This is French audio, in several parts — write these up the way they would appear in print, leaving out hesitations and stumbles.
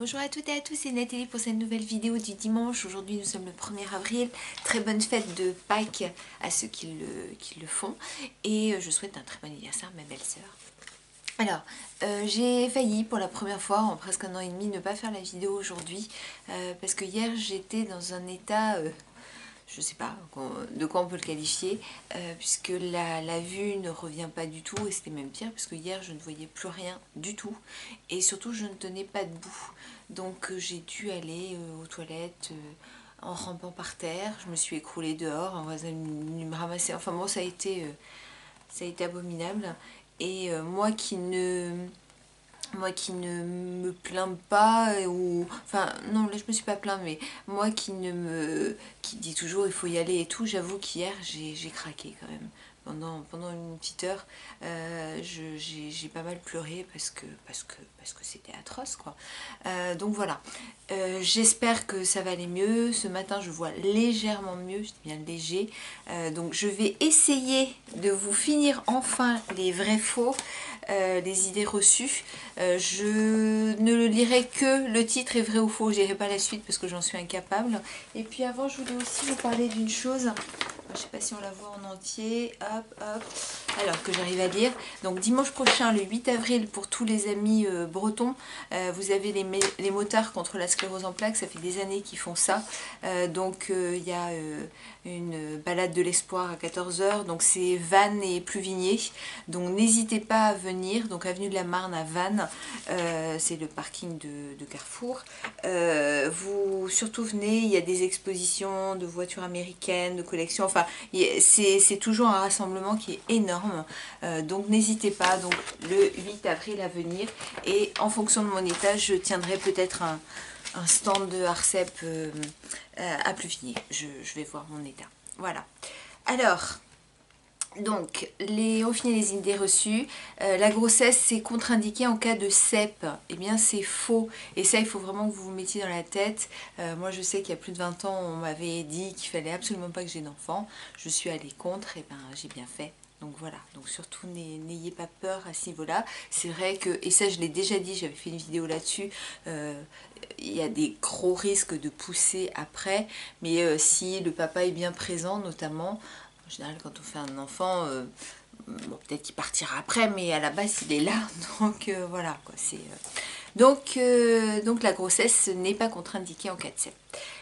Bonjour à toutes et à tous, c'est Nathalie pour cette nouvelle vidéo du dimanche. Aujourd'hui nous sommes le 1er avril. Très bonne fête de Pâques à ceux qui le font. Et je souhaite un très bon anniversaire à ma belle-sœur. Alors, j'ai failli pour la première fois en presque un an et demi ne pas faire la vidéo aujourd'hui. Parce que hier j'étais dans un état... je ne sais pas de quoi on peut le qualifier, puisque la vue ne revient pas du tout, et c'était même pire, parce que hier je ne voyais plus rien du tout, et surtout je ne tenais pas debout, donc j'ai dû aller aux toilettes en rampant par terre. Je me suis écroulée dehors, un voisin venu me ramasser, enfin bon, ça a été abominable, et moi qui ne me plains pas, ou enfin non, là je me suis pas plaint, mais moi qui dis toujours il faut y aller et tout, j'avoue qu'hier j'ai craqué quand même pendant une petite heure. J'ai pas mal pleuré parce que c'était atroce, quoi. Donc voilà. J'espère que ça va aller mieux. Ce matin je vois légèrement mieux, je dis bien léger. Donc je vais essayer de vous finir enfin les vrais faux, les idées reçues. Je ne le lirai que le titre est vrai ou faux, je n'irai pas la suite parce que j'en suis incapable. Et puis avant, je voulais aussi vous parler d'une chose. Je ne sais pas si on la voit en entier. Hop, hop. Alors que j'arrive à lire. Donc dimanche prochain, le 8 avril, pour tous les amis bretons, vous avez les motards contre la sclérose en plaques. Ça fait des années qu'ils font ça. Donc il y a une balade de l'espoir à 14 h. Donc c'est Vannes et Pluvigné. Donc n'hésitez pas à venir. Donc avenue de la Marne à Vannes. C'est le parking de Carrefour. Vous surtout venez, il y a des expositions de voitures américaines, de collections, enfin c'est toujours un rassemblement qui est énorme. Donc n'hésitez pas, donc le 8 avril à venir, et en fonction de mon état je tiendrai peut-être un stand de Arcep à Pluvigné. Je vais voir mon état. Voilà. Alors, donc, on finit les idées reçues. La grossesse, c'est contre-indiqué en cas de CEP. Eh bien, c'est faux. Et ça, il faut vraiment que vous vous mettiez dans la tête. Moi, je sais qu'il y a plus de 20 ans, on m'avait dit qu'il fallait absolument pas que j'ai d'enfant. Je suis allée contre, et ben j'ai bien fait. Donc voilà, donc surtout n'ayez pas peur à ce niveau-là. C'est vrai que, et ça je l'ai déjà dit, j'avais fait une vidéo là-dessus, il y a des gros risques de pousser après, mais si le papa est bien présent notamment, en général quand on fait un enfant, bon, peut-être qu'il partira après, mais à la base il est là, donc voilà quoi, donc la grossesse n'est pas contre-indiquée en cas de CEP.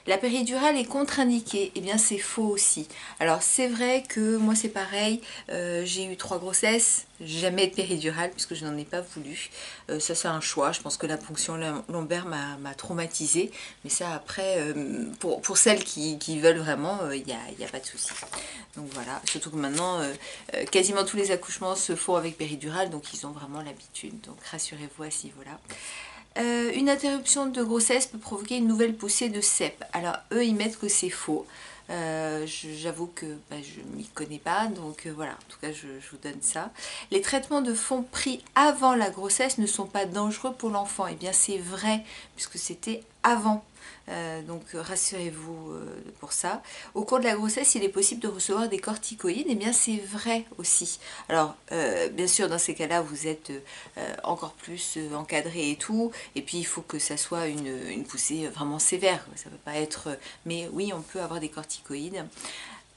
La péridurale est contre-indiquée, et bien c'est faux aussi. Alors c'est vrai que moi c'est pareil, j'ai eu 3 grossesses, jamais de péridurale puisque je n'en ai pas voulu. Ça c'est un choix, je pense que la ponction lombaire m'a traumatisée, mais ça après, pour celles qui veulent vraiment, il n'y a pas de souci. Donc voilà, surtout que maintenant quasiment tous les accouchements se font avec péridurale, donc ils ont vraiment l'habitude, donc rassurez-vous à ce niveau-là. Une interruption de grossesse peut provoquer une nouvelle poussée de CEP. Alors eux ils mettent que c'est faux. J'avoue que je m'y connais pas, donc voilà, en tout cas je vous donne ça. Les traitements de fond pris avant la grossesse ne sont pas dangereux pour l'enfant. Et bien c'est vrai, puisque c'était avant. Donc rassurez-vous pour ça. Au cours de la grossesse, il est possible de recevoir des corticoïdes. Et bien c'est vrai aussi. Alors bien sûr dans ces cas-là, vous êtes encore plus encadré et tout. Et puis il faut que ça soit une poussée vraiment sévère. Ça ne peut pas être... mais oui, on peut avoir des corticoïdes.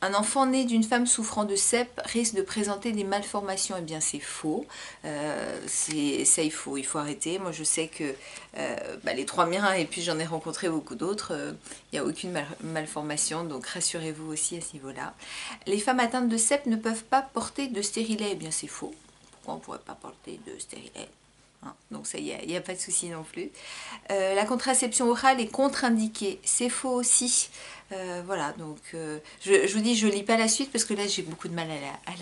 Un enfant né d'une femme souffrant de CEP risque de présenter des malformations. Eh bien c'est faux, ça il faut arrêter. Moi je sais que les 3 miens, et puis j'en ai rencontré beaucoup d'autres, il n'y a aucune malformation, donc rassurez-vous aussi à ce niveau-là. Les femmes atteintes de CEP ne peuvent pas porter de stérilet. Eh bien c'est faux, pourquoi on ne pourrait pas porter de stérilet? Donc ça, il n'y a pas de souci non plus. La contraception orale est contre-indiquée, c'est faux aussi. Voilà, donc je vous dis, je ne lis pas la suite parce que là j'ai beaucoup de mal à la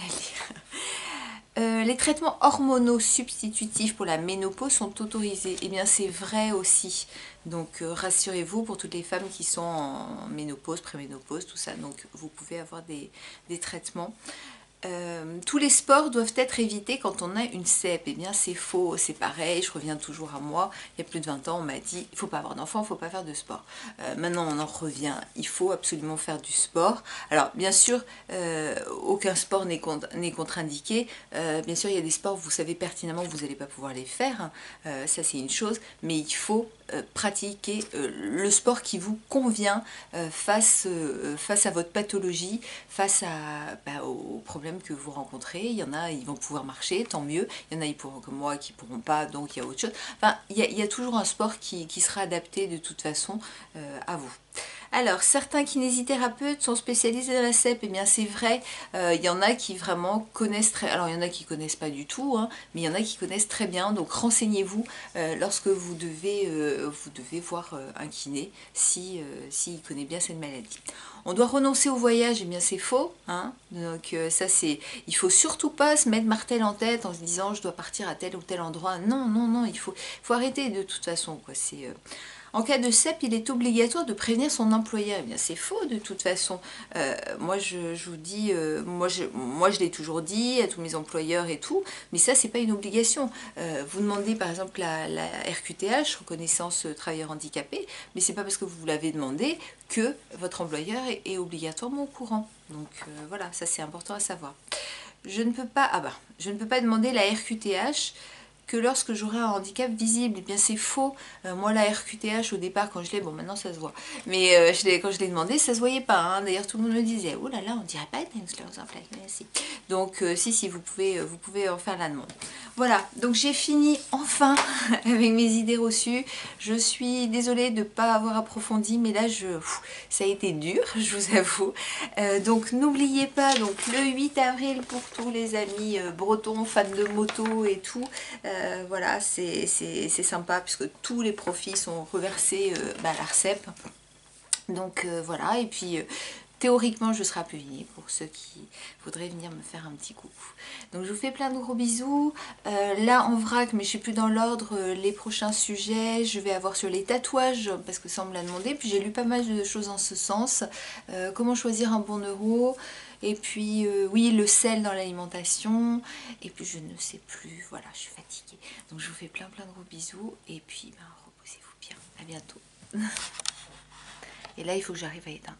lire. Les traitements hormonaux substitutifs pour la ménopause sont autorisés. Eh bien c'est vrai aussi. Donc rassurez-vous pour toutes les femmes qui sont en ménopause, préménopause, tout ça. Donc vous pouvez avoir des traitements. Tous les sports doivent être évités quand on a une CEP. Eh bien c'est faux, c'est pareil, je reviens toujours à moi. Il y a plus de 20 ans on m'a dit il ne faut pas avoir d'enfant, il ne faut pas faire de sport. Maintenant on en revient, il faut absolument faire du sport. Alors bien sûr aucun sport n'est contre-indiqué. Bien sûr il y a des sports vous savez pertinemment que vous n'allez pas pouvoir les faire, ça c'est une chose, mais il faut pratiquez le sport qui vous convient face à votre pathologie, face aux problèmes que vous rencontrez. Il y en a, ils vont pouvoir marcher, tant mieux. Il y en a, comme moi, qui ne pourront pas, donc il y a autre chose. Enfin, il y a toujours un sport qui sera adapté de toute façon à vous. Alors, certains kinésithérapeutes sont spécialisés dans la CEP, et bien c'est vrai, il y en a qui vraiment connaissent alors il y en a qui connaissent pas du tout, hein, mais il y en a qui connaissent très bien, donc renseignez-vous lorsque vous devez voir un kiné, s'il connaît bien cette maladie. On doit renoncer au voyage, et bien c'est faux, hein, donc ça c'est, il faut surtout pas se mettre martel en tête en se disant je dois partir à tel ou tel endroit, non, non, non, il faut arrêter de toute façon, quoi, c'est... En cas de CEP, il est obligatoire de prévenir son employeur. Eh bien, c'est faux de toute façon. Moi, je vous dis, moi, je l'ai toujours dit à tous mes employeurs et tout, mais ça, c'est pas une obligation. Vous demandez par exemple la RQTH, reconnaissance travailleur handicapé, mais c'est pas parce que vous l'avez demandé que votre employeur est obligatoirement au courant. Donc voilà, ça c'est important à savoir. Je ne peux pas, je ne peux pas demander la RQTH que lorsque j'aurai un handicap visible. Eh bien c'est faux. Moi la RQTH au départ quand je l'ai, bon maintenant ça se voit, mais quand je l'ai demandé ça se voyait pas, hein. D'ailleurs tout le monde me disait oh là là on dirait pas une sclérose en plaques, mais si. Donc si vous pouvez en faire la demande. Voilà, donc j'ai fini enfin avec mes idées reçues. Je suis désolée de ne pas avoir approfondi, mais là ça a été dur, je vous avoue. Donc n'oubliez pas, donc le 8 avril pour tous les amis bretons, fans de moto et tout, voilà, c'est sympa puisque tous les profits sont reversés à l'ARCEP. Donc voilà, et puis théoriquement je serai à Peuvigny pour ceux qui voudraient venir me faire un petit coucou. Donc je vous fais plein de gros bisous. Là en vrac, mais je suis plus dans l'ordre, les prochains sujets, je vais avoir sur les tatouages, parce que ça on me l'a demandé, puis j'ai lu pas mal de choses en ce sens. Comment choisir un bon neuro, et puis oui, le sel dans l'alimentation, et puis je ne sais plus, voilà, je suis fatiguée. Donc je vous fais plein de gros bisous, et puis reposez-vous bien, à bientôt. Et là il faut que j'arrive à éteindre.